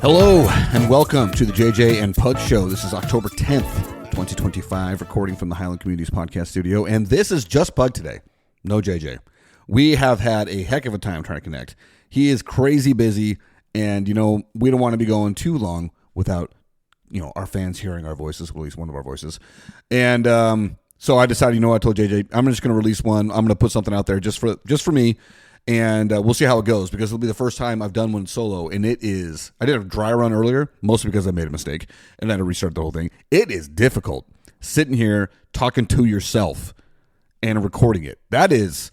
Hello and welcome to the JJ and Pud Show. This is October 10th, 2025, recording from the Highland Communities Podcast Studio. And this is just Pud today. No JJ. We have had a heck of a time trying to connect. He is crazy busy, and, we don't want to be going too long without, our fans hearing our voices, at least one of our voices. And so I decided, I told JJ, I'm just going to release one. I'm going to put something out there just for me. And we'll see how it goes, because it'll be the first time I've done one solo, and it is, I did a dry run earlier, mostly because I made a mistake, and I had to restart the whole thing. It is difficult sitting here talking to yourself and recording it. That is,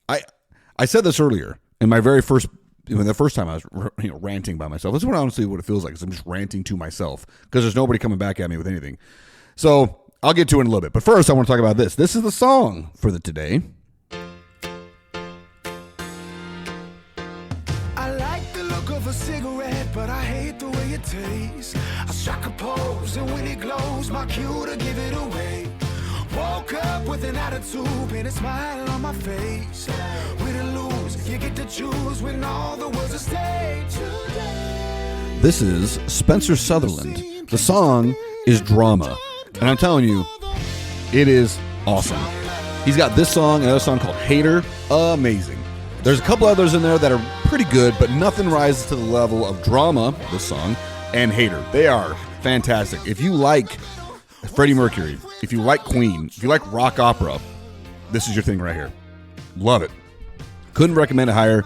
I said this earlier in my very first, the first time I was ranting by myself. This is honestly what it feels like, is I'm just ranting to myself, because there's nobody coming back at me with anything. So I'll get to it in a little bit, but first I want to talk about this. This is the song for the today. A cigarette, but I hate the way it tastes. I strike a pose, and when it glows, my cue to give it away. Woke up with an attitude, and a smile on my face. Win or lose, you get to choose when all the world's a stage. This is Spencer Sutherland. The song is Drama, and I'm telling you, it is awesome. He's got this song, another song called Hater, amazing. There's a couple others in there that are pretty good, but nothing rises to the level of Drama, this song, and Hater. They are fantastic. If you like Freddie Mercury, if you like Queen, if you like rock opera, this is your thing right here. Love it. Couldn't recommend it higher.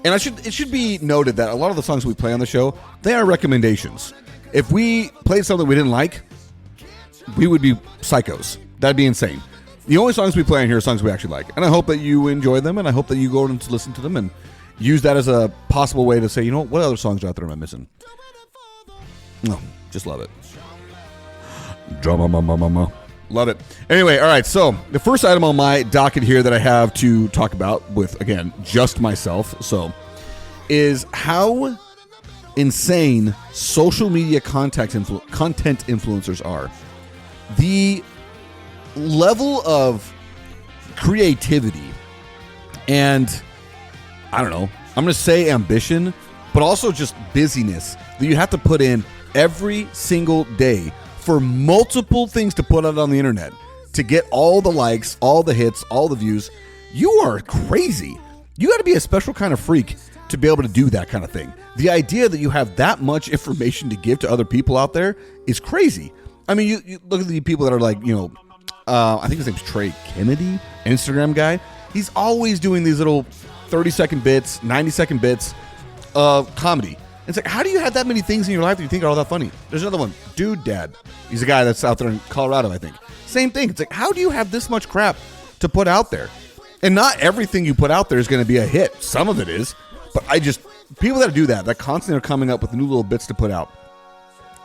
And it should be noted that a lot of the songs we play on the show, they are recommendations. If we played something we didn't like, we would be psychos. That'd be insane. The only songs we play on here are songs we actually like. And I hope that you enjoy them, and I hope that you go and listen to them and use that as a possible way to say, what other songs out there am I missing? No, just love it. Drama. Love it. Anyway, all right, so the first item on my docket here that I have to talk about with, again, just myself, is how insane social media content influencers are. The level of creativity and, I don't know, I'm going to say ambition, but also just busyness that you have to put in every single day for multiple things to put out on the internet to get all the likes, all the hits, all the views. You are crazy. You got to be a special kind of freak to be able to do that kind of thing. The idea that you have that much information to give to other people out there is crazy. I mean, you look at the people that are like, I think his name's Trey Kennedy, Instagram guy. He's always doing these little 30-second bits, 90-second bits of comedy. It's like, how do you have that many things in your life that you think are all that funny? There's another one, Dude Dad. He's a guy that's out there in Colorado, I think. Same thing. It's like, how do you have this much crap to put out there? And not everything you put out there is going to be a hit. Some of it is. But people that do that constantly are coming up with new little bits to put out.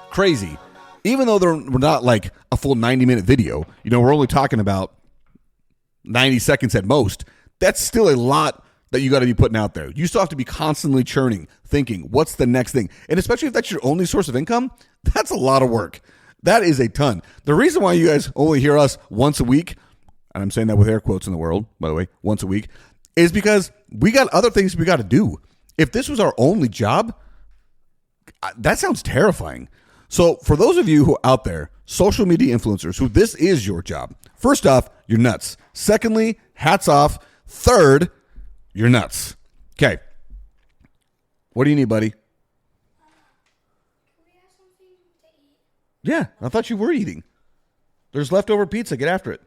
Crazy. Even though we're not like a full 90-minute video, we're only talking about 90 seconds at most. That's still a lot that you got to be putting out there. You still have to be constantly churning, thinking, what's the next thing? And especially if that's your only source of income, that's a lot of work. That is a ton. The reason why you guys only hear us once a week, and I'm saying that with air quotes in the world, by the way, once a week, is because we got other things we got to do. If this was our only job, that sounds terrifying. So for those of you who are out there, social media influencers, who this is your job, first off, you're nuts. Secondly, hats off. Third, you're nuts. Okay. What do you need, buddy? Can we have something to eat? Yeah, I thought you were eating. There's leftover pizza. Get after it.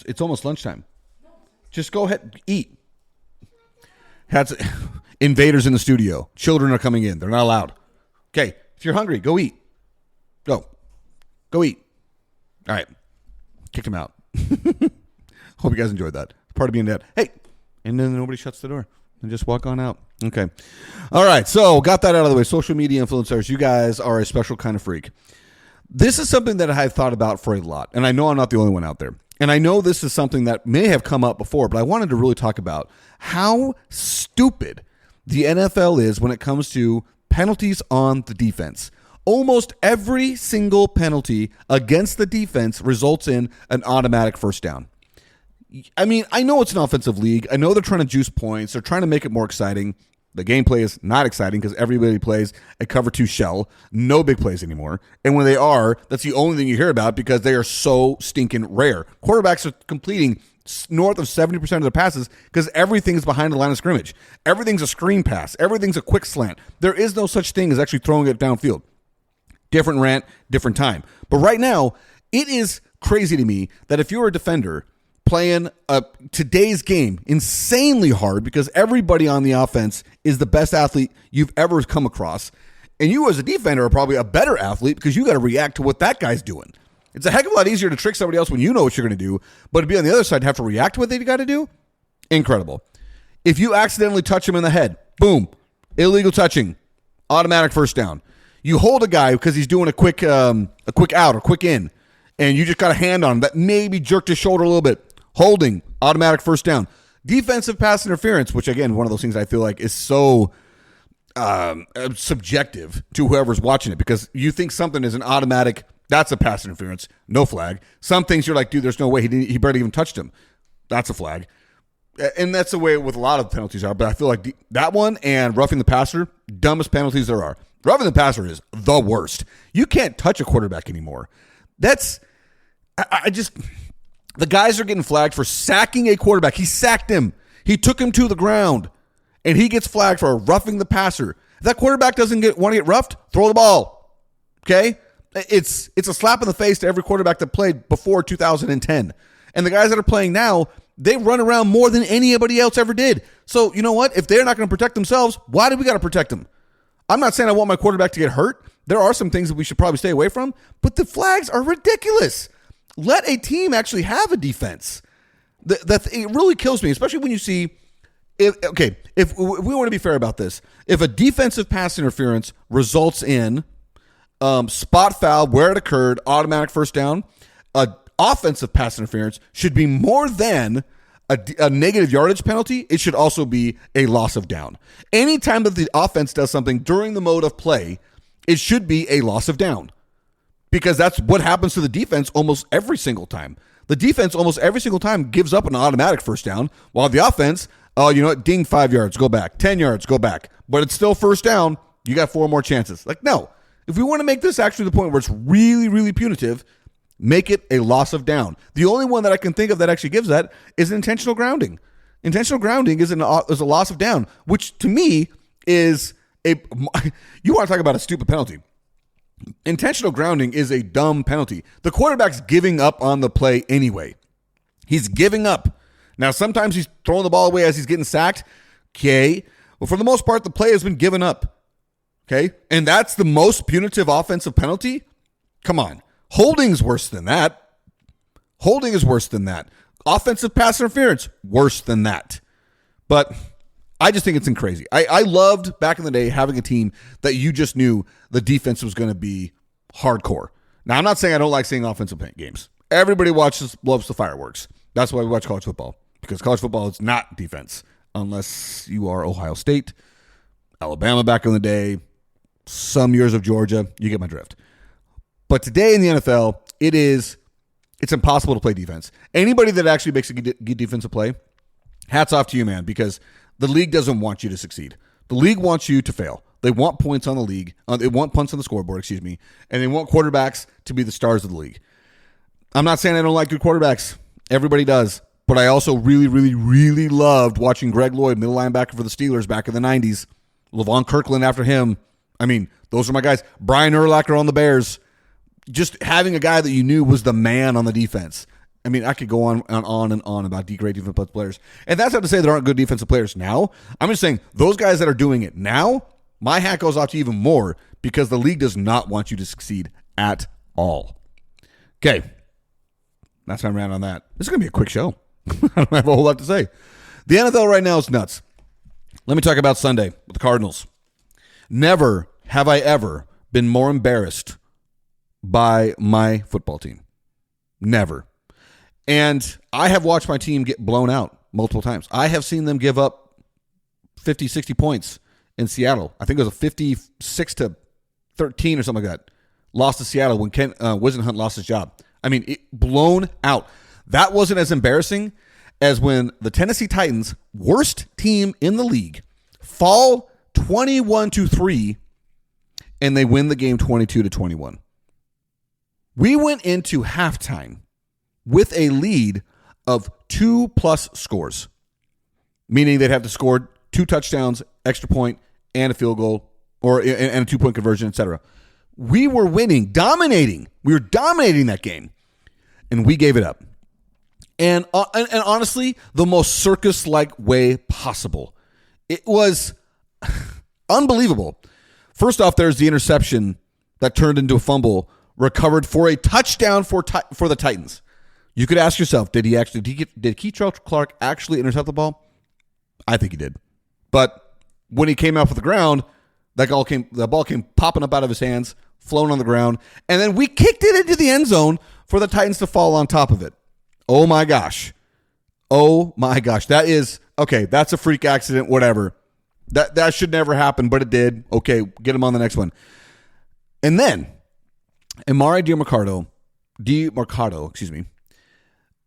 It's almost lunchtime. Just go ahead, eat. Invaders in the studio. Children are coming in. They're not allowed. Okay, if you're hungry, go eat. Go eat. All right. Kicked him out. Hope you guys enjoyed that. Part of being dad. Hey, and then nobody shuts the door. And just walk on out. Okay. All right, so got that out of the way. Social media influencers, you guys are a special kind of freak. This is something that I've thought about for a lot, and I know I'm not the only one out there. And I know this is something that may have come up before, but I wanted to really talk about how stupid the NFL is when it comes to penalties on the defense. Almost every single penalty against the defense results in an automatic first down. I mean, I know it's an offensive league. I know they're trying to juice points. They're trying to make it more exciting. The gameplay is not exciting because everybody plays a cover 2 shell, no big plays anymore. And when they are, that's the only thing you hear about because they are so stinking rare. Quarterbacks are completing north of 70% of their passes because everything is behind the line of scrimmage. Everything's a screen pass. Everything's a quick slant. There is no such thing as actually throwing it downfield. Different rant, different time. But right now, it is crazy to me that if you're a defender playing today's game insanely hard because everybody on the offense is the best athlete you've ever come across, and you as a defender are probably a better athlete because you got to react to what that guy's doing. It's a heck of a lot easier to trick somebody else when you know what you're going to do, but to be on the other side and have to react to what they got to do, incredible. If you accidentally touch him in the head, boom, illegal touching, automatic first down. You hold a guy because he's doing a quick out or quick in, and you just got a hand on him that maybe jerked his shoulder a little bit. Holding, automatic first down. Defensive pass interference, which again, one of those things I feel like is so subjective to whoever's watching it because you think something is an automatic, that's a pass interference, no flag. Some things you're like, dude, there's no way he barely even touched him. That's a flag. And that's the way with a lot of penalties are, but I feel like that one and roughing the passer, dumbest penalties there are. Roughing the passer is the worst. You can't touch a quarterback anymore. The guys are getting flagged for sacking a quarterback. He sacked him. He took him to the ground, and he gets flagged for roughing the passer. If that quarterback doesn't want to get roughed, throw the ball. Okay? It's a slap in the face to every quarterback that played before 2010. And the guys that are playing now, they run around more than anybody else ever did. So, you know what? If they're not going to protect themselves, why do we got to protect them? I'm not saying I want my quarterback to get hurt. There are some things that we should probably stay away from, but the flags are ridiculous. Let a team actually have a defense. It really kills me, especially when you see, if we want to be fair about this, if a defensive pass interference results in spot foul where it occurred, automatic first down, a offensive pass interference should be more than a negative yardage penalty. It should also be a loss of down. Anytime that the offense does something during the mode of play, it should be a loss of down. Because that's what happens to the defense almost every single time. The defense almost every single time gives up an automatic first down, while the offense, ding 5 yards, go back, 10 yards, go back. But it's still first down. You got 4 more chances. Like, no. If we want to make this actually the point where it's really, really punitive, make it a loss of down. The only one that I can think of that actually gives that is intentional grounding. Intentional grounding is a loss of down, which to me is you want to talk about a stupid penalty. Intentional grounding is a dumb penalty. The quarterback's giving up on the play anyway. He's giving up. Now, sometimes he's throwing the ball away as he's getting sacked. Okay. Well, for the most part, the play has been given up. Okay. And that's the most punitive offensive penalty? Come on. Holding's worse than that. Holding is worse than that. Offensive pass interference, worse than that. But I just think it's crazy. I loved back in the day having a team that you just knew the defense was going to be hardcore. Now, I'm not saying I don't like seeing offensive games. Everybody loves the fireworks. That's why we watch college football, because college football is not defense unless you are Ohio State, Alabama back in the day, some years of Georgia. You get my drift. But today in the NFL, it's impossible to play defense. Anybody that actually makes a good defensive play, hats off to you, man, because the league doesn't want you to succeed. The league wants you to fail. They want points on the league. They want punts on the scoreboard, and they want quarterbacks to be the stars of the league. I'm not saying I don't like good quarterbacks. Everybody does. But I also really, really, really loved watching Greg Lloyd, middle linebacker for the Steelers back in the 90s. LaVon Kirkland after him. I mean, those are my guys. Brian Urlacher on the Bears. Just having a guy that you knew was the man on the defense. I mean, I could go on and on about great defensive players. And that's not to say there aren't good defensive players now. I'm just saying those guys that are doing it now, my hat goes off to even more because the league does not want you to succeed at all. Okay. That's my rant on that. This is going to be a quick show. I don't have a whole lot to say. The NFL right now is nuts. Let me talk about Sunday with the Cardinals. Never have I ever been more embarrassed by my football team. Never. And I have watched my team get blown out multiple times. I have seen them give up 50, 60 points in Seattle. I think it was a 56-13 or something like that. Lost to Seattle when Ken Wisenhunt lost his job. I mean, blown out. That wasn't as embarrassing as when the Tennessee Titans, worst team in the league, fall 21-3, and they win the game 22-21. We went into halftime with a lead of 2+ scores, meaning they'd have to score 2 touchdowns, extra point, and a field goal, or and a 2-point conversion, etc. We were winning, dominating. We were dominating that game, and we gave it up. And honestly, the most circus-like way possible. It was unbelievable. First off, there's the interception that turned into a fumble, recovered for a touchdown for the Titans. You could ask yourself, did Keitrell Clark actually intercept the ball? I think he did. But when he came off of the ground, the ball came popping up out of his hands, flown on the ground, and then we kicked it into the end zone for the Titans to fall on top of it. Oh my gosh. That is, okay, that's a freak accident, whatever. That should never happen, but it did. Okay, get him on the next one. And then, Emari Demercado,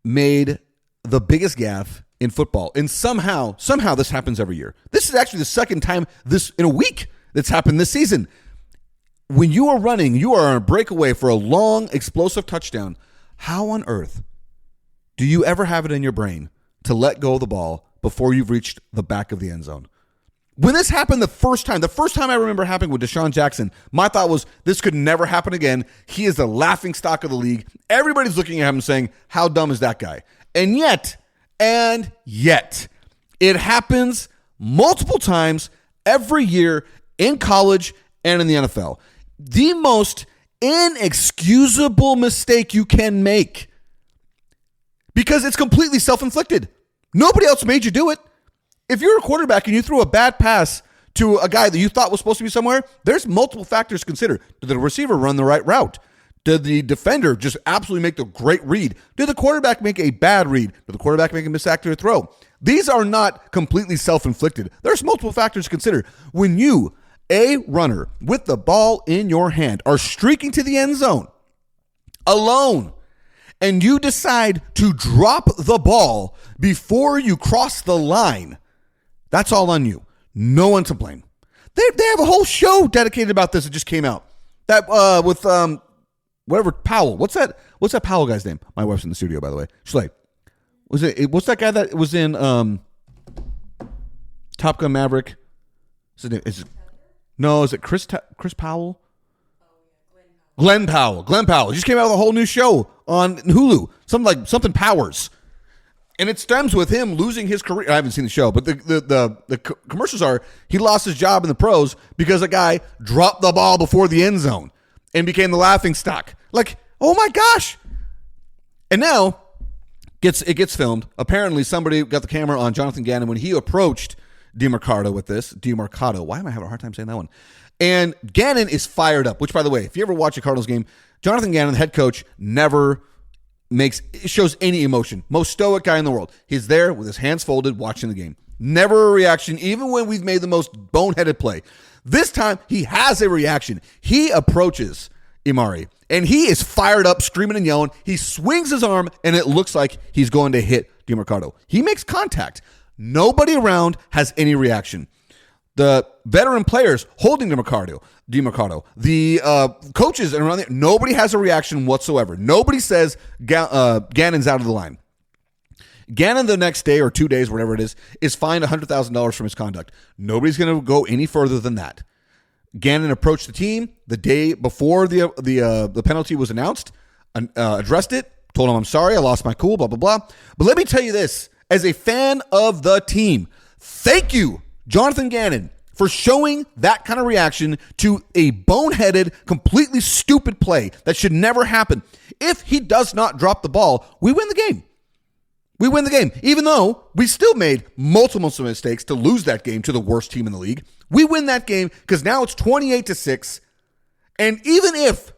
made the biggest gaffe in football. And somehow this happens every year. This is actually the second time in a week that's happened this season. When you are running, you are on a breakaway for a long, explosive touchdown. How on earth do you ever have it in your brain to let go of the ball before you've reached the back of the end zone? When this happened the first time I remember happening with Deshaun Jackson, my thought was this could never happen again. He is the laughing stock of the league. Everybody's looking at him saying, how dumb is that guy? And yet, it happens multiple times every year in college and in the NFL. The most inexcusable mistake you can make, because it's completely self-inflicted. Nobody else made you do it. If you're a quarterback and you threw a bad pass to a guy that you thought was supposed to be somewhere, there's multiple factors to consider. Did the receiver run the right route? Did the defender just absolutely make the great read? Did the quarterback make a bad read? Did the quarterback make a misaccurate throw? These are not completely self-inflicted. There's multiple factors to consider. When you, a runner with the ball in your hand, are streaking to the end zone alone, and you decide to drop the ball before you cross the line, that's all on you. No one to blame. They have a whole show dedicated about this that just came out. That with whatever Powell. What's that Powell guy's name? My wife's in the studio, by the way. She's like, what's that guy that was in Top Gun Maverick? Is it Chris Powell? Glenn Powell. He just came out with a whole new show on Hulu. Something Powers. And it stems with him losing his career. I haven't seen the show, but the commercials are he lost his job in the pros because a guy dropped the ball before the end zone and became the laughing stock. Like, oh my gosh. And now it gets filmed. Apparently somebody got the camera on Jonathan Gannon when he approached Demercado with this. Demercado. Why am I having a hard time saying that one? And Gannon is fired up, which, by the way, if you ever watch a Cardinals game, Jonathan Gannon, the head coach, never shows any emotion. Most stoic guy in the world. He's there with his hands folded watching the game. Never a reaction, even when we've made the most boneheaded play. This time, he has a reaction. He approaches Emari, and he is fired up, screaming and yelling. He swings his arm, and it looks like he's going to hit Demercado. He makes contact. Nobody around has any reaction. The veteran players holding Demercado, the coaches and around there, nobody has a reaction whatsoever. Nobody says Gannon's out of the line. Gannon the next day or 2 days, whatever it is fined $100,000 for misconduct. Nobody's going to go any further than that. Gannon approached the team the day before the penalty was announced, addressed it, told him, I'm sorry, I lost my cool, blah, blah, blah. But let me tell you this, as a fan of the team, thank you, Jonathan Gannon, for showing that kind of reaction to a boneheaded, completely stupid play that should never happen. If he does not drop the ball, we win the game. We win the game, even though we still made multiple mistakes to lose that game to the worst team in the league. We win that game because now it's 28-6. And even if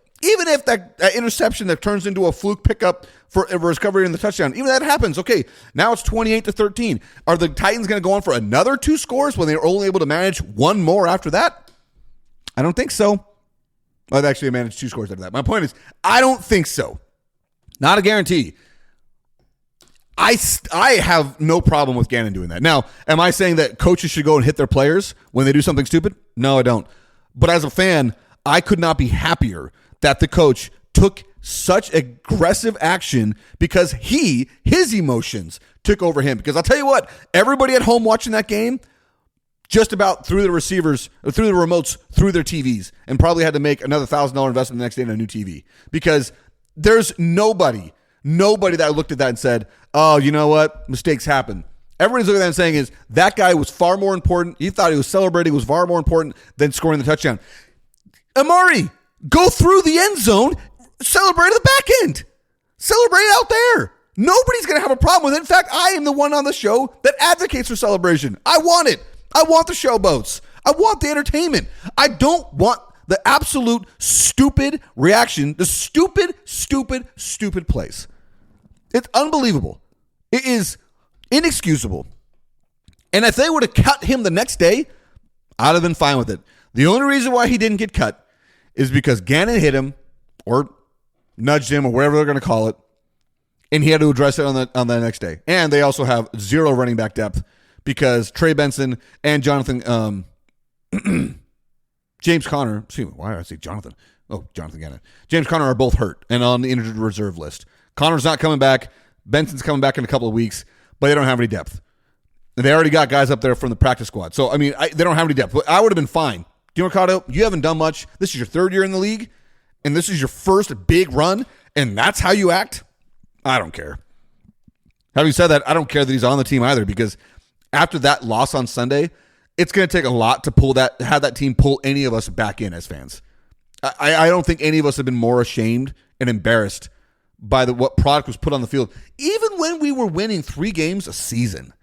that interception that turns into a fluke pickup for a recovery in the touchdown, even that happens, okay, now it's 28-13. Are the Titans going to go on for another 2 scores when they were only able to manage 1 more after that? I don't think so. I've actually managed 2 scores after that. My point is, I don't think so. Not a guarantee. I have no problem with Gannon doing that. Now, am I saying that coaches should go and hit their players when they do something stupid? No, I don't. But as a fan, I could not be happier that the coach took such aggressive action because his emotions took over him. Because I'll tell you what, everybody at home watching that game just about threw the receivers, threw the remotes, through their TVs, and probably had to make another $1,000 investment the next day in a new TV. Because there's nobody that looked at that and said, oh, you know what? Mistakes happen. Everybody's looking at that and saying is that guy was far more important. He thought he was celebrating was far more important than scoring the touchdown. Amari, go through the end zone, celebrate at the back end. Celebrate out there. Nobody's going to have a problem with it. In fact, I am the one on the show that advocates for celebration. I want it. I want the showboats. I want the entertainment. I don't want the absolute stupid reaction, the stupid plays. It's unbelievable. It is inexcusable. And if they would have cut him the next day, I'd have been fine with it. The only reason why he didn't get cut is because Gannon hit him or nudged him or whatever they're going to call it, and he had to address it on the next day. And they also have zero running back depth because Trey Benson and Jonathan James Conner, excuse me, why did I say Jonathan? Oh, Jonathan Gannon. James Conner are both hurt and on the injured reserve list. Conner's not coming back. Benson's coming back in a couple of weeks, but they don't have any depth. And they already got guys up there from the practice squad. So, I mean, they don't have any depth. But I would have been fine. DeMarcado, you haven't done much. This is your third year in the league, and this is your first big run, and that's how you act? I don't care. Having said that, I don't care that he's on the team either because after that loss on Sunday, it's going to take a lot to have that team pull any of us back in as fans. I don't think any of us have been more ashamed and embarrassed by what product was put on the field. Even when we were winning 3 games a season,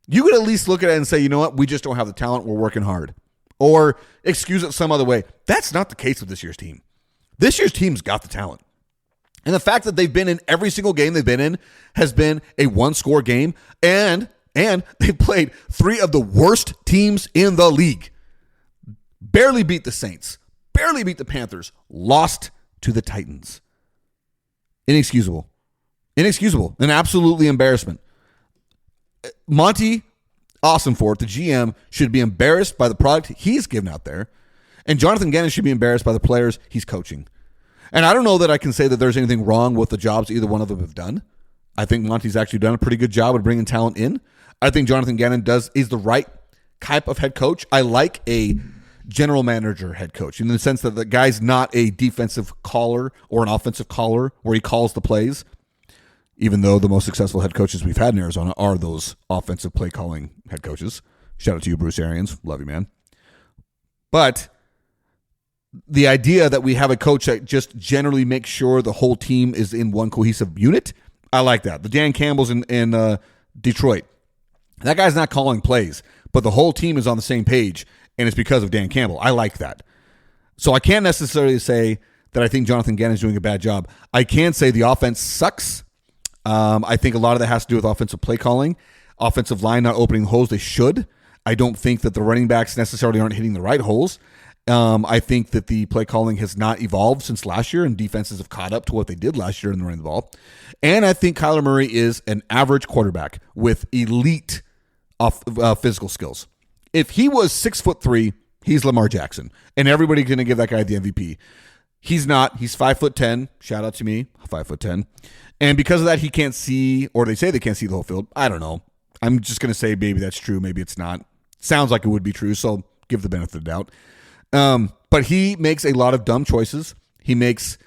you could at least look at it and say, you know what, we just don't have the talent, we're working hard. Or excuse it some other way. That's not the case with this year's team. This year's team's got the talent. And the fact that they've been in every single game they've been in has been a 1-score game, and they played 3 of the worst teams in the league. Barely beat the Saints, barely beat the Panthers, lost to the Titans. Inexcusable. An absolutely embarrassment. Monty, awesome for it. The GM should be embarrassed by the product he's given out there, and Jonathan Gannon should be embarrassed by the players he's coaching. And I don't know that I can say that there's anything wrong with the jobs either one of them have done. I think Monty's actually done a pretty good job of bringing talent in. I think Jonathan Gannon is the right type of head coach. I like a general manager head coach in the sense that the guy's not a defensive caller or an offensive caller where he calls the plays, even though the most successful head coaches we've had in Arizona are those offensive play calling head coaches. Shout out to you, Bruce Arians. Love you, man. But the idea that we have a coach that just generally makes sure the whole team is in one cohesive unit, I like that. The Dan Campbell's in Detroit. That guy's not calling plays, but the whole team is on the same page, and it's because of Dan Campbell. I like that. So I can't necessarily say that I think Jonathan Gannon is doing a bad job. I can say the offense sucks. I think a lot of that has to do with offensive play calling, offensive line not opening holes they should. I don't think that the running backs necessarily aren't hitting the right holes. I think that the play calling has not evolved since last year, and defenses have caught up to what they did last year in the running the ball. And I think Kyler Murray is an average quarterback with elite physical skills. If he was 6'3", he's Lamar Jackson, and everybody's going to give that guy the MVP. He's not. He's 5'10". Shout out to me, 5'10". And because of that, he can't see, or they say they can't see the whole field. I don't know. I'm just going to say maybe that's true. Maybe it's not. Sounds like it would be true, so give the benefit of the doubt. But he makes a lot of dumb choices. He makes,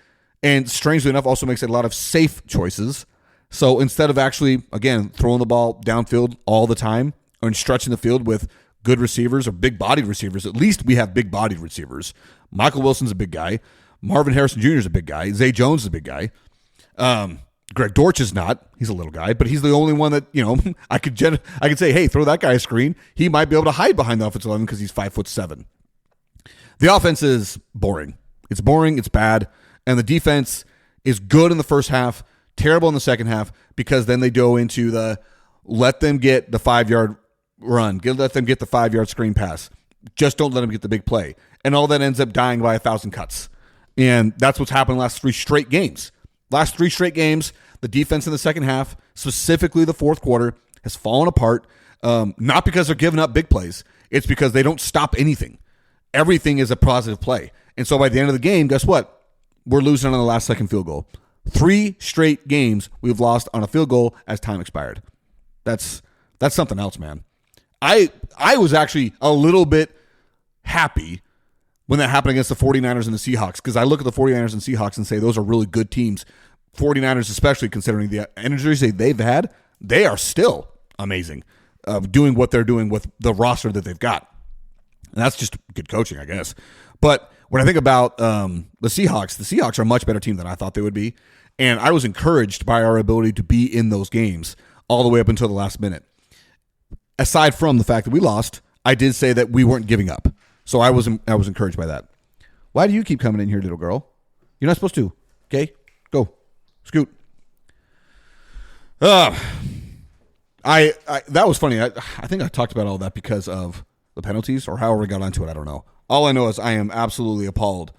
and strangely enough, also makes a lot of safe choices. So instead of actually, again, throwing the ball downfield all the time or stretching the field with good receivers or big-bodied receivers, at least we have big-bodied receivers. Michael Wilson's a big guy. Marvin Harrison Jr. is a big guy. Zay Jones is a big guy. Greg Dortch is not. He's a little guy, but he's the only one that, I could say, hey, throw that guy a screen. He might be able to hide behind the offensive line because he's 5'7". The offense is boring. It's boring. It's bad. And the defense is good in the first half, terrible in the second half, because then they go into the let them get the 5-yard run. Let them get the 5-yard screen pass. Just don't let them get the big play. And all that ends up dying by 1,000 cuts. And that's what's happened the last 3 straight games. Last 3 straight games, The defense in the second half, specifically the fourth quarter, has fallen apart. Not because they're giving up big plays. It's because they don't stop anything. Everything is a positive play. And so by the end of the game, guess what? We're losing on the last second field goal. 3 straight games we've lost on a field goal as time expired. That's something else, man. I was actually a little bit happy when that happened against the 49ers and the Seahawks, because I look at the 49ers and Seahawks and say those are really good teams. 49ers, especially considering the injuries they've had, they are still amazing doing what they're doing with the roster that they've got. And that's just good coaching, I guess. But when I think about the Seahawks are a much better team than I thought they would be. And I was encouraged by our ability to be in those games all the way up until the last minute. Aside from the fact that we lost, I did say that we weren't giving up. So I was encouraged by that. Why do you keep coming in here, little girl? You're not supposed to. Okay? Go. Scoot. That was funny. I think I talked about all that because of the penalties or however we got onto it. I don't know. All I know is I am absolutely appalled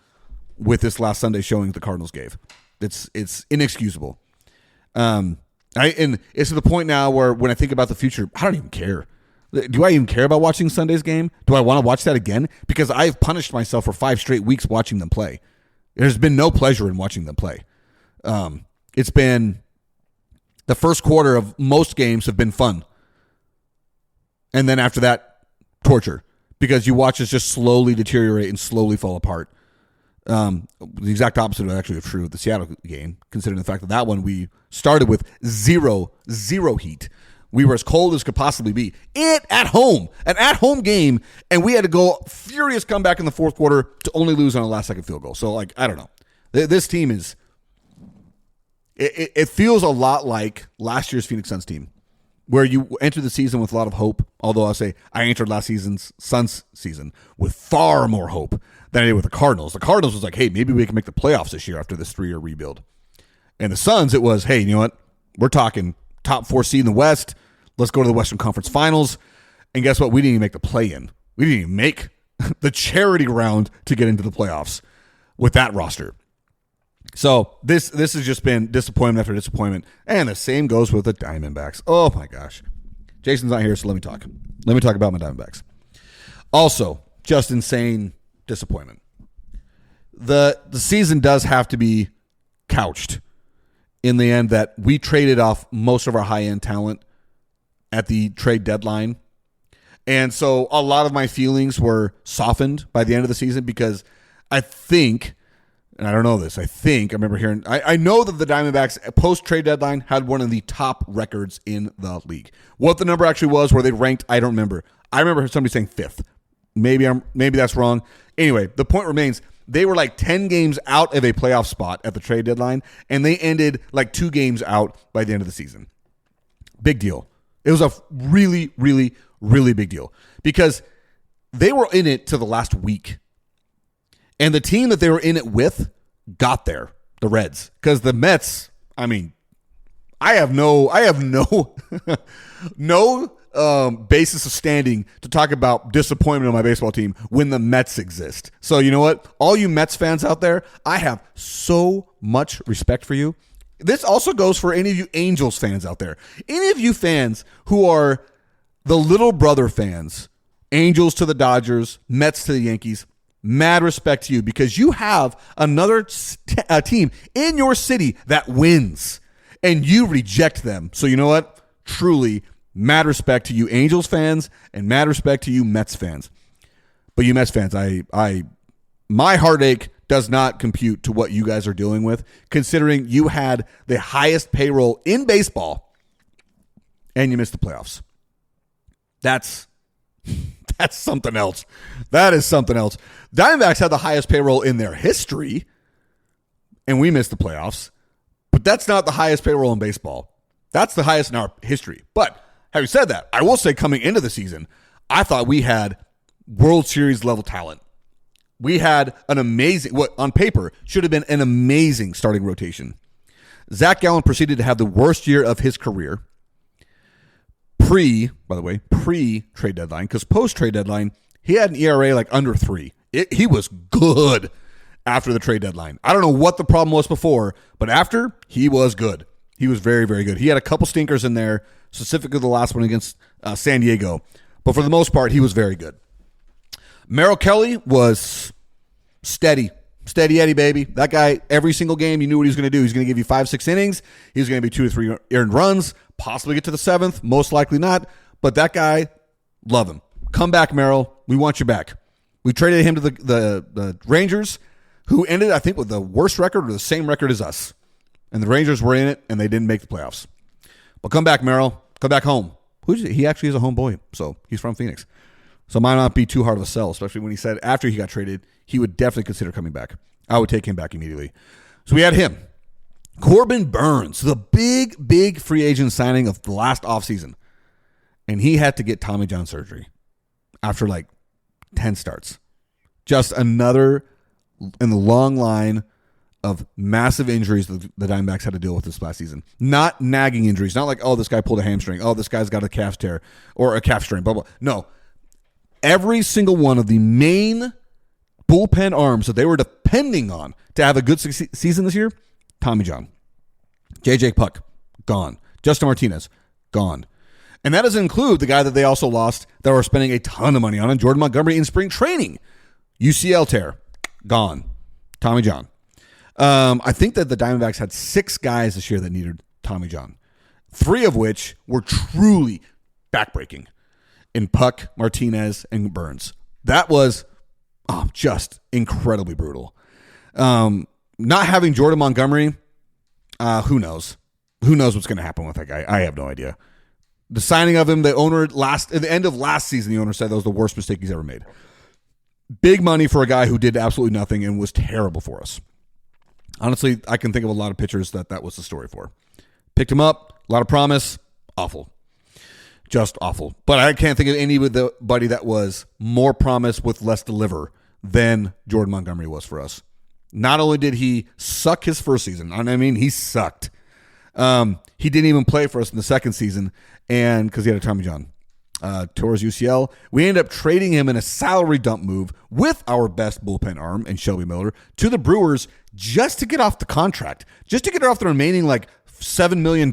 with this last Sunday showing the Cardinals gave. It's inexcusable. And it's to the point now where when I think about the future, I don't even care. Do I even care about watching Sunday's game? Do I want to watch that again? Because I've punished myself for 5 straight weeks watching them play. There's been no pleasure in watching them play. It's been the first quarter of most games have been fun. And then after that, torture. Because you watch us just slowly deteriorate and slowly fall apart. The exact opposite of actually true of the Seattle game, considering the fact that one we started with zero heat. We were as cold as could possibly be. An at-home game, and we had to go furious comeback in the fourth quarter to only lose on a last-second field goal. So, I don't know. This team is... It feels a lot like last year's Phoenix Suns team, where you entered the season with a lot of hope, although I'll say I entered last season's Suns season with far more hope than I did with the Cardinals. The Cardinals was like, hey, maybe we can make the playoffs this year after this 3-year rebuild. And the Suns, it was, hey, you know what? We're talking top 4 seed in the West. Let's go to the Western Conference Finals. And guess what? We didn't even make the play-in. We didn't even make the charity round to get into the playoffs with that roster. So this has just been disappointment after disappointment. And the same goes with the Diamondbacks. Oh, my gosh. Jason's not here, so let me talk. Let me talk about my Diamondbacks. Also, just insane disappointment. The season does have to be couched in the end that we traded off most of our high-end talent at the trade deadline. And so a lot of my feelings were softened by the end of the season because I think, and I don't know this, I remember hearing, I know that the Diamondbacks post-trade deadline had one of the top records in the league. What the number actually was, where they ranked, I don't remember. I remember somebody saying 5th. Maybe that's wrong. Anyway, the point remains, they were like 10 games out of a playoff spot at the trade deadline, and they ended like 2 games out by the end of the season. Big deal. It was a really, really, really big deal because they were in it to the last week. And the team that they were in it with got there, the Reds. Because the Mets, I mean, I have no basis of standing to talk about disappointment on my baseball team when the Mets exist. So you know what? All you Mets fans out there, I have so much respect for you. This also goes for any of you Angels fans out there. Any of you fans who are the little brother fans, Angels to the Dodgers, Mets to the Yankees, mad respect to you because you have another team in your city that wins and you reject them. So you know what? Truly, mad respect to you Angels fans and mad respect to you Mets fans. But you Mets fans, my heartache does not compute to what you guys are dealing with, considering you had the highest payroll in baseball and you missed the playoffs. That's something else. That is something else. Diamondbacks had the highest payroll in their history, and we missed the playoffs. But that's not the highest payroll in baseball. That's the highest in our history. But having said that, I will say coming into the season, I thought we had World Series level talent. We had an amazing, what on paper should have been an amazing starting rotation. Zach Gallen proceeded to have the worst year of his career. Pre-trade deadline, because post-trade deadline, he had an ERA like under 3. He was good after the trade deadline. I don't know what the problem was before, but after, he was good. He was very, very good. He had a couple stinkers in there, specifically the last one against San Diego. But for the most part, he was very good. Merrill Kelly was steady. Steady Eddie, baby. That guy, every single game, you knew what he was going to do. He's going to give you 5-6 innings. He's going to be 2 or 3 earned runs, possibly get to the 7th, most likely not. But that guy, love him. Come back, Merrill. We want you back. We traded him to the Rangers, who ended, I think, with the worst record or the same record as us. And the Rangers were in it, and they didn't make the playoffs. But come back, Merrill. Come back home. He actually is a homeboy, so he's from Phoenix. So it might not be too hard of a sell, especially when he said after he got traded, he would definitely consider coming back. I would take him back immediately. So we had him. Corbin Burns, the big free agent signing of the last offseason. And he had to get Tommy John surgery after like 10 starts. Just another in the long line of massive injuries that the Diamondbacks had to deal with this last season. Not nagging injuries. Not like, oh, this guy pulled a hamstring. Oh, this guy's got a calf tear or a calf strain. Blah, blah. No. Every single one of the main bullpen arms that they were depending on to have a good season this year, Tommy John. J.J. Puck, gone. Justin Martinez, gone. And that doesn't include the guy that they also lost that were spending a ton of money on, Jordan Montgomery in spring training. UCL tear, gone. Tommy John. I think that the Diamondbacks had 6 guys this year that needed Tommy John, 3 of which were truly backbreaking in Puck, Martinez, and Burns. That was just incredibly brutal. Not having Jordan Montgomery, who knows? Who knows what's going to happen with that guy? I have no idea. The signing of him, the owner at the end of last season, the owner said that was the worst mistake he's ever made. Big money for a guy who did absolutely nothing and was terrible for us. Honestly, I can think of a lot of pitchers that was the story for. Picked him up, a lot of promise, awful. Just awful. But I can't think of anybody that was more promise with less deliver than Jordan Montgomery was for us. Not only did he suck his first season, I mean, he sucked. He didn't even play for us in the second season, and because he had a Tommy John. Towards UCL, we ended up trading him in a salary dump move with our best bullpen arm and Shelby Miller to the Brewers just to get off the contract, just to get off the remaining like $7 million.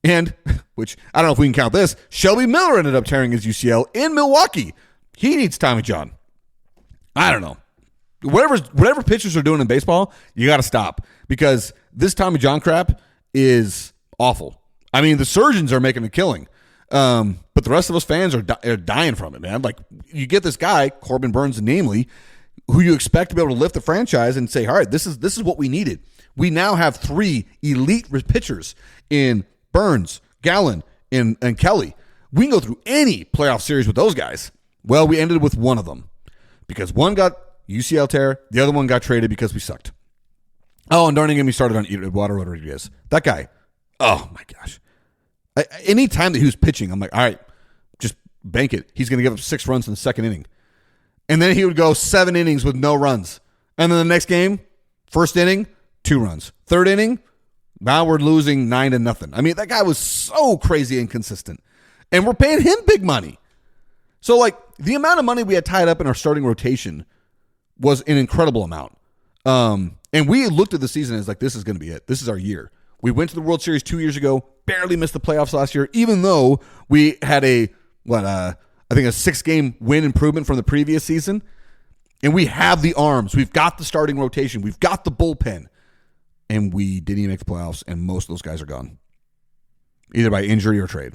And, which, I don't know if we can count this, Shelby Miller ended up tearing his UCL in Milwaukee. He needs Tommy John. I don't know. Whatever pitchers are doing in baseball, you got to stop because this Tommy John crap is awful. I mean, the surgeons are making a killing. But the rest of us fans are dying from it, man. Like, you get this guy, Corbin Burns, namely, who you expect to be able to lift the franchise and say, all right, this is what we needed. We now have 3 elite pitchers in Burns, Gallen, and Kelly. We can go through any playoff series with those guys. Well, we ended with one of them because one got UCL tear, the other one got traded because we sucked. Oh, and don't even get me started on Eduardo Rodriguez. That guy, oh my gosh. Any time that he was pitching, I'm like, all right, just bank it. He's going to give up 6 runs in the second inning. And then he would go 7 innings with no runs. And then the next game, first inning, 2 runs. Third inning, now we're losing 9-0. I mean, that guy was so crazy inconsistent. And we're paying him big money. So, like, the amount of money we had tied up in our starting rotation was an incredible amount. And we looked at the season as like, this is going to be it. This is our year. We went to the World Series 2 years ago, barely missed the playoffs last year, even though we had I think a 6-game win improvement from the previous season. And we have the arms. We've got the starting rotation. We've got the bullpen. And we didn't even make the playoffs, and most of those guys are gone, either by injury or trade.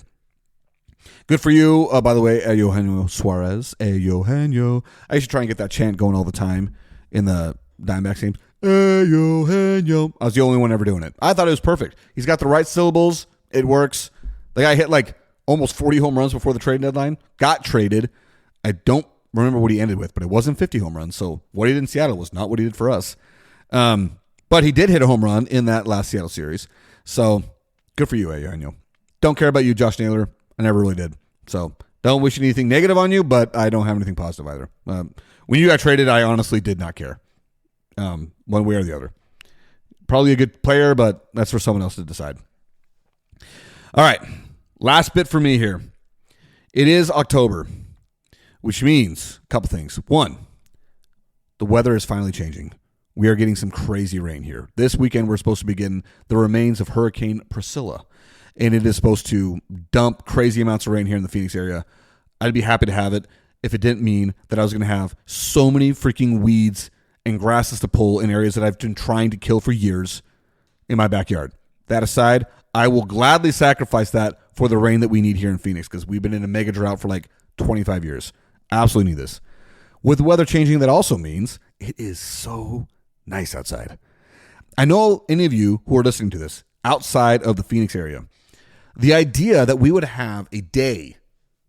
Good for you, by the way, Eugenio Suarez. Eugenio. I used to try and get that chant going all the time in the Diamondbacks games. Eugenio. I was the only one ever doing it. I thought it was perfect. He's got the right syllables. It works. The guy hit like almost 40 home runs before the trade deadline. Got traded. I don't remember what he ended with, but it wasn't 50 home runs. So what he did in Seattle was not what he did for us. But he did hit a home run in that last Seattle series. So good for you, Eugenio. Don't care about you, Josh Naylor. I never really did. So don't wish anything negative on you, but I don't have anything positive either. When you got traded, I honestly did not care. One way or the other. Probably a good player, but that's for someone else to decide. All right. Last bit for me here. It is October, which means a couple things. One, the weather is finally changing. we are getting some crazy rain here. This weekend, we're supposed to be getting the remains of Hurricane Priscilla, and it is supposed to dump crazy amounts of rain here in the Phoenix area. I'd be happy to have it if it didn't mean that I was going to have so many freaking weeds and grasses to pull in areas that I've been trying to kill for years in my backyard. That aside, I will gladly sacrifice that for the rain that we need here in Phoenix because we've been in a mega drought for like 25 years. Absolutely need this. With the weather changing, that also means it is so nice outside. I know any of you who are listening to this outside of the Phoenix area, the idea that we would have a day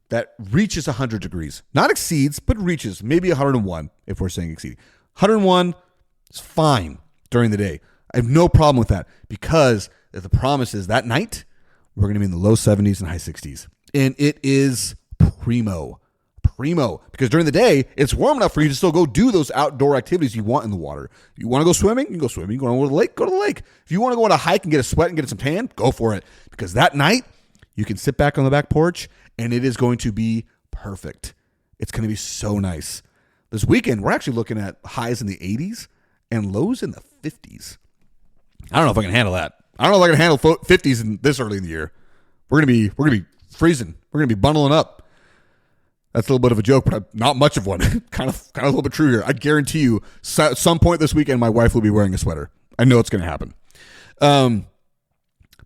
that reaches 100 degrees, not exceeds, but reaches maybe 101 if we're saying exceeding. 101 is fine during the day. I have no problem with that because the promise is that night we're going to be in the low 70s and high 60s. And it is primo. Because during the day, it's warm enough for you to still go do those outdoor activities you want in the water. If you want to go swimming, you can go swimming. You want to go to the lake, go to the lake. If you want to go on a hike and get a sweat and get some tan, go for it. Because that night, you can sit back on the back porch and it is going to be perfect. It's going to be so nice. This weekend, we're actually looking at highs in the 80s and lows in the 50s. I don't know if I can handle that. I don't know if I can handle 50s in this early in the year. We're gonna be freezing. We're gonna be bundling up. That's a little bit of a joke, but not much of one. kind of a little bit true here. I guarantee you, at some point this weekend, my wife will be wearing a sweater. I know it's gonna happen.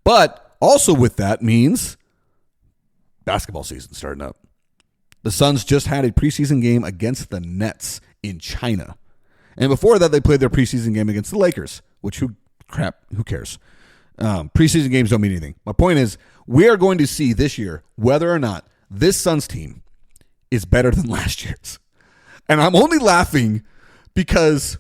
But also with that means basketball season starting up. The Suns just had a preseason game against the Nets in China, and before that, they played their preseason game against the Lakers. Which who cares? Preseason games don't mean anything. My point is, we are going to see this year whether or not this Suns team is better than last year's. And I'm only laughing because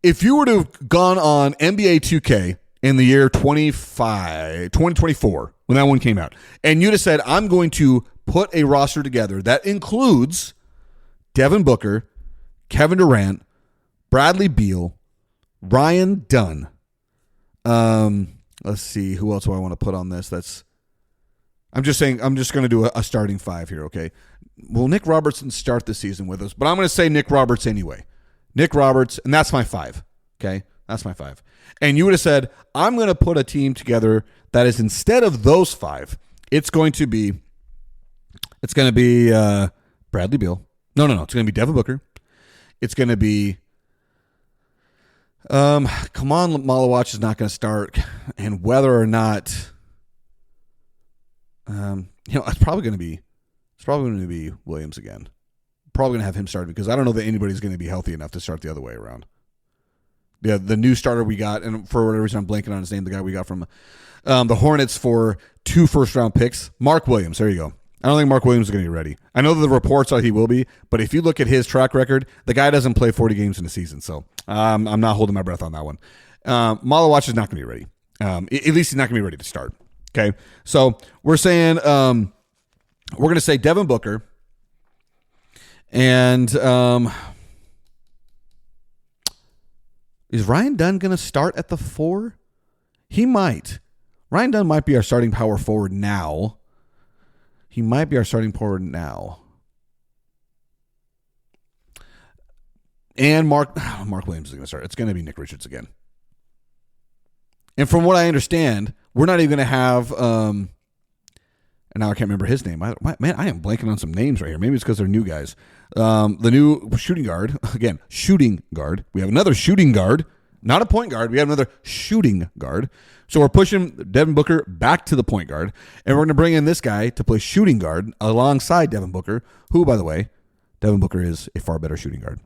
if you were to have gone on NBA 2K in the year 2024, when that one came out, and you'd have said, I'm going to put a roster together that includes Devin Booker, Kevin Durant, Bradley Beal, Ryan Dunn. Let's see, who else do I want to put on this? I'm just going to do a starting five here, okay? Will Nick Robertson start the season with us? But I'm going to say Nick Roberts anyway. Nick Roberts, and that's my five, okay? That's my five. And you would have said, I'm going to put a team together that is, instead of those five, it's going to be Bradley Beal. No. It's going to be Devin Booker. It's going to be come on, Malawach is not going to start, and whether or not, it's probably going to be Williams again. Probably going to have him start because I don't know that anybody's going to be healthy enough to start the other way around. Yeah, the new starter we got, and for whatever reason I'm blanking on his name, the guy we got from the Hornets for 2 first-round picks, Mark Williams. There you go. I don't think Mark Williams is going to be ready. I know that the reports are he will be, but if you look at his track record, the guy doesn't play 40 games in a season, so I'm not holding my breath on that one. Malawach is not going to be ready. At least he's not going to be ready to start. Okay, so we're saying we're going to say Devin Booker, and is Ryan Dunn going to start at the 4? He might. Ryan Dunn might be our starting power forward now. And Mark Williams is going to start. It's going to be Nick Richards again. And from what I understand, we're not even going to have, and now I can't remember his name. I am blanking on some names right here. Maybe it's because they're new guys. The new shooting guard. Again, shooting guard. We have another shooting guard. Not a point guard. We have another shooting guard. So we're pushing Devin Booker back to the point guard, and we're going to bring in this guy to play shooting guard alongside Devin Booker, who, by the way, Devin Booker is a far better shooting guard.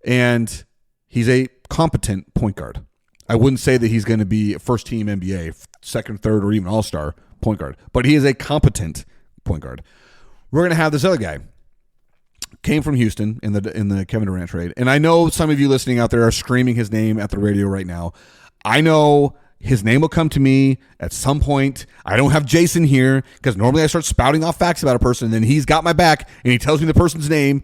And he's a competent point guard. I wouldn't say that he's going to be a first-team NBA, second, third, or even all-star point guard, but he is a competent point guard. We're going to have this other guy. Came from Houston in the Kevin Durant trade. And I know some of you listening out there are screaming his name at the radio right now. I know his name will come to me at some point. I don't have Jason here because normally I start spouting off facts about a person and then he's got my back and he tells me the person's name.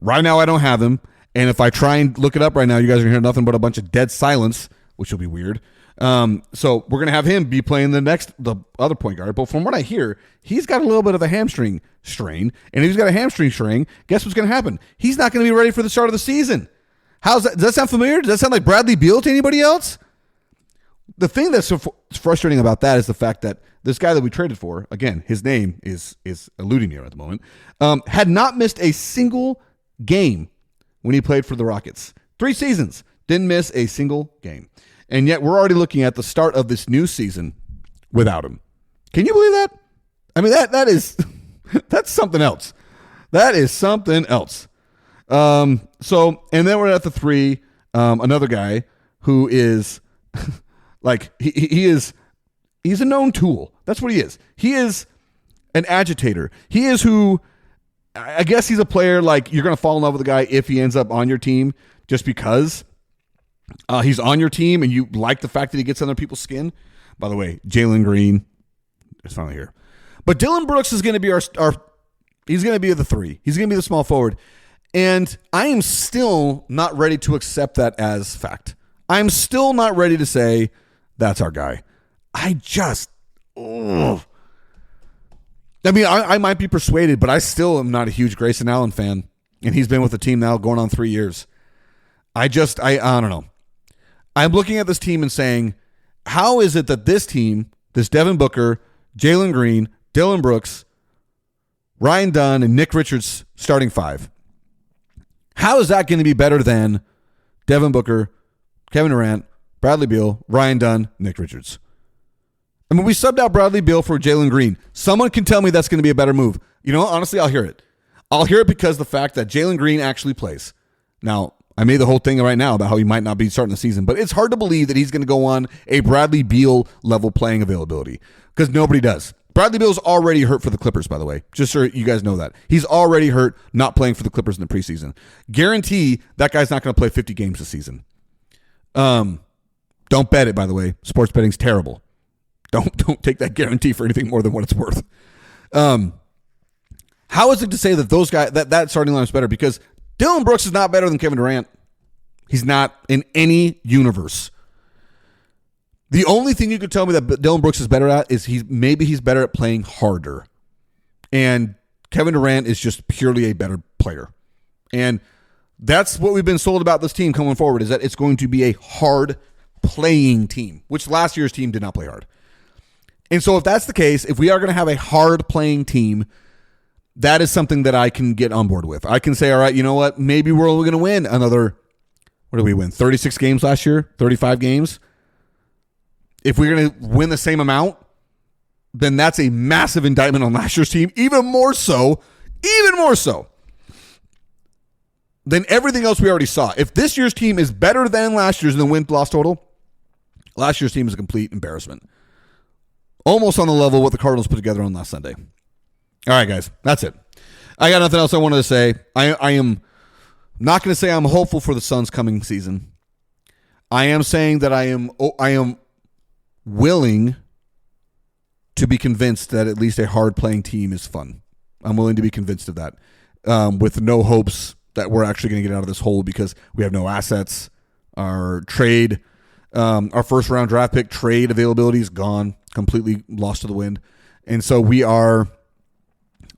Right now I don't have him. And if I try and look it up right now, you guys are going to hear nothing but a bunch of dead silence, which will be weird. So we're going to have him be playing the other point guard. But from what I hear, he's got a little bit of a hamstring strain. And if he's got a hamstring strain, guess what's going to happen? He's not going to be ready for the start of the season. How's that? Does that sound familiar? Does that sound like Bradley Beal to anybody else? The thing that's so frustrating about that is the fact that this guy that we traded for, again, his name is eluding me at the moment, had not missed a single game when he played for the Rockets. 3 seasons, didn't miss a single game. And yet we're already looking at the start of this new season without him. Can you believe that? I mean, that is that's something else. That is something else. So, and then we're at the 3, another guy who is like, he's a known tool. That's what he is. He is an agitator. He is who, I guess he's a player like you're going to fall in love with the guy if he ends up on your team just because he's on your team and you like the fact that he gets under people's skin. By the way, Jalen Green is finally here. But Dylan Brooks is going to be he's going to be the 3. He's going to be the small forward. And I am still not ready to accept that as fact. I'm still not ready to say that's our guy. I mean, I might be persuaded, but I still am not a huge Grayson Allen fan. And he's been with the team now going on 3 years. I don't know. I'm looking at this team and saying, how is it that this team, this Devin Booker, Jalen Green, Dylan Brooks, Ryan Dunn, and Nick Richards starting 5, how is that going to be better than Devin Booker, Kevin Durant, Bradley Beal, Ryan Dunn, Nick Richards? I mean, we subbed out Bradley Beal for Jalen Green. Someone can tell me that's going to be a better move. You know, honestly, I'll hear it. I'll hear it because the fact that Jalen Green actually plays. Now, I made the whole thing right now about how he might not be starting the season, but it's hard to believe that he's going to go on a Bradley Beal level playing availability because nobody does. Bradley Beal's already hurt for the Clippers, by the way, just so you guys know that. He's already hurt not playing for the Clippers in the preseason. Guarantee that guy's not going to play 50 games this season. Don't bet it, by the way. Sports betting's terrible. Don't take that guarantee for anything more than what it's worth. How is it to say that those guys that starting line is better? Because Dylan Brooks is not better than Kevin Durant. He's not in any universe. The only thing you could tell me that Dylan Brooks is better at is he's better at playing harder. And Kevin Durant is just purely a better player. And that's what we've been sold about this team coming forward, is that it's going to be a hard playing team, which last year's team did not play hard. And so if that's the case, if we are going to have a hard playing team, that is something that I can get on board with. I can say, all right, you know what? Maybe we're only going to win another, what did we win? 36 games last year? 35 games? If we're going to win the same amount, then that's a massive indictment on last year's team. Even more so than everything else we already saw. If this year's team is better than last year's in the win-loss total, last year's team is a complete embarrassment. Almost on the level of what the Cardinals put together on last Sunday. All right, guys, that's it. I got nothing else I wanted to say. I am not going to say I'm hopeful for the Suns' coming season. I am saying that I am willing to be convinced that at least a hard-playing team is fun. I'm willing to be convinced of that, with no hopes that we're actually going to get out of this hole because we have no assets. Our first-round draft pick trade availability is gone, completely lost to the wind. And so we are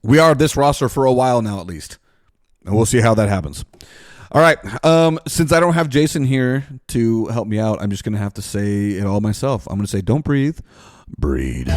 this roster for a while now at least. And we'll see how that happens. All right. Since I don't have Jason here to help me out, I'm just going to have to say it all myself. I'm going to say, don't breathe, breed.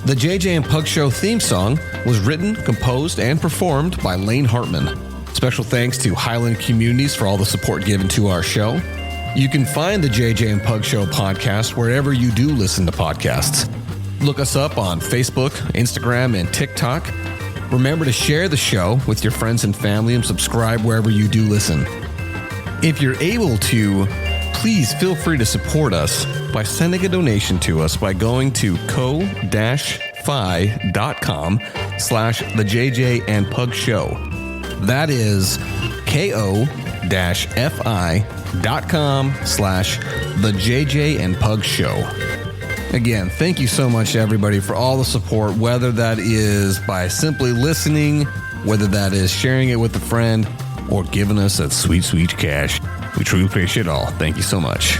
The JJ and Pug Show theme song was written, composed, and performed by Lane Hartman. Special thanks to Highland Communities for all the support given to our show. You can find the JJ and Pug Show podcast wherever you do listen to podcasts. Look us up on Facebook, Instagram, and TikTok. Remember to share the show with your friends and family and subscribe wherever you do listen. If you're able to, please feel free to support us by sending a donation to us by going to co-fi.com/JJ ko-fi.com/the JJ and Pug Show. That is ko-fi.com/the JJ and Pug Show. Again, thank you so much to everybody for all the support, whether that is by simply listening, whether that is sharing it with a friend, or giving us that sweet, sweet cash. We truly appreciate it all. Thank you so much.